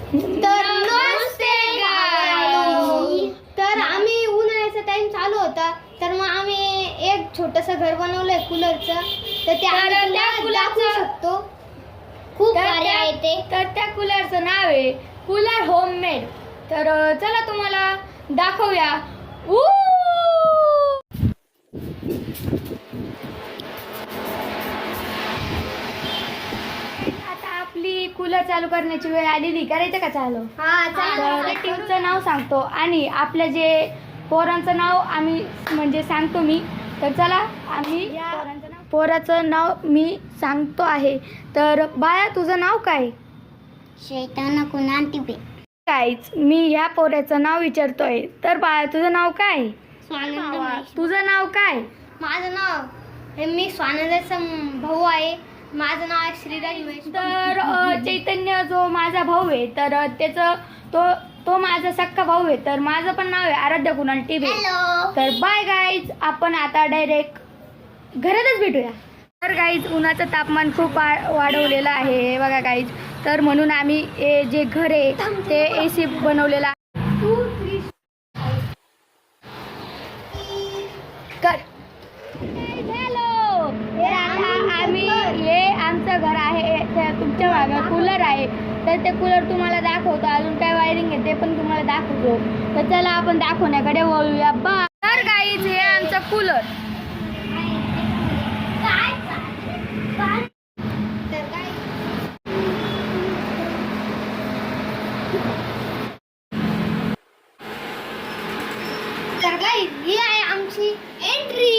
तर नमस्ते गाईज. तर आम्ही उन्हाळ्याचा टाइम चालू होता तर मग आम्ही एक छोटंसं घर बनवलंय कूलरचं. तर ते आम्ही दाखवू शकतो. खूप भारी आहे ते. तर त्या कूलरचं नाव आहे कूलर होममेड. तर चला तुम्हाला दाखवूया. आता आपली कूलर चालू करण्याची वेळ आलेली. करायचं का चालू? तर टीमचं नाव सांगतो आणि आपलं जे पोरांचं नाव आम्ही म्हणजे सांगतो मी. तर चला आम्ही पोराचं नाव मी सांगतो आहे. तर बाळा तुझं नाव काय? शैताना कुणाल तिबे. काहीच मी ह्या पोऱ्याचं नाव विचारतोय. तर बाळा तुझं नाव काय? तुझं नाव काय? माझं नाव मी स्वानंदाचा भाऊ आहे. माझं नाव आहे श्रीराज महेश. तर चैतन्य जो माझा भाऊ आहे तर त्याचं तो माझा सक्का भाऊ आहे. तर माझं पण नाव आहे आराध्य कुणाल टिबे. तर बाय गाईज. आपण आता डायरेक्ट घरातच भेटूया. तर गाईज उन्हाचं तापमान खूप वाढवलेलं आहे हे बघा गाईज. तर म्हणून आम्ही जे घर आहे ते AC बनवलेलं आहे. हॅलो. आता आम्ही हे आमचं घर आहे. तुमच्या मागं कूलर आहे. तर ते कूलर तुम्हाला दाखवतो. अजून काय वायरिंग आहे ते पण तुम्हाला दाखवतो. तर चला आपण दाखवण्याकडे वळूया. तर गाईज हे आमचं कूलर. तर गाईज ही आहे आमची एंट्री.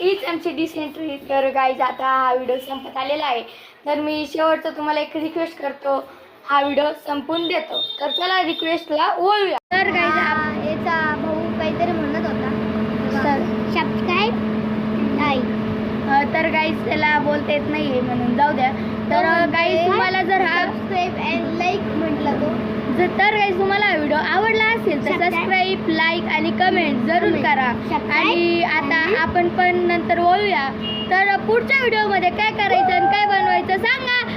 हीच आमची डिसेंट्री. तर गाईज आता हा व्हिडिओ संपत आलेला आहे. तर मी शेवटचं तुम्हाला एक रिक्वेस्ट करतो. हा व्हिडिओ संपून देतो. तर चला रिक्वेस्टला वळूया. तर गाईज याचा भाऊ काहीतरी म्हणत होता सबस्क्राईब नाही. तर गाईज त्याला बोलता येत नाहीये म्हणून जाऊ द्या. तर गाईज तुम्हाला जर हा सबस्क्राईब अँड लाईक म्हटलं तो. तर गाईज तुम्हाला हा व्हिडिओ आवडला असेल तर सबस्क्राईब लाईक आणि कमेंट जरूर करा. आणि आता आपण पण नंतर वळूया. तर पुढच्या व्हिडिओमध्ये काय करायचं आणि काय बनवायचं सांगा.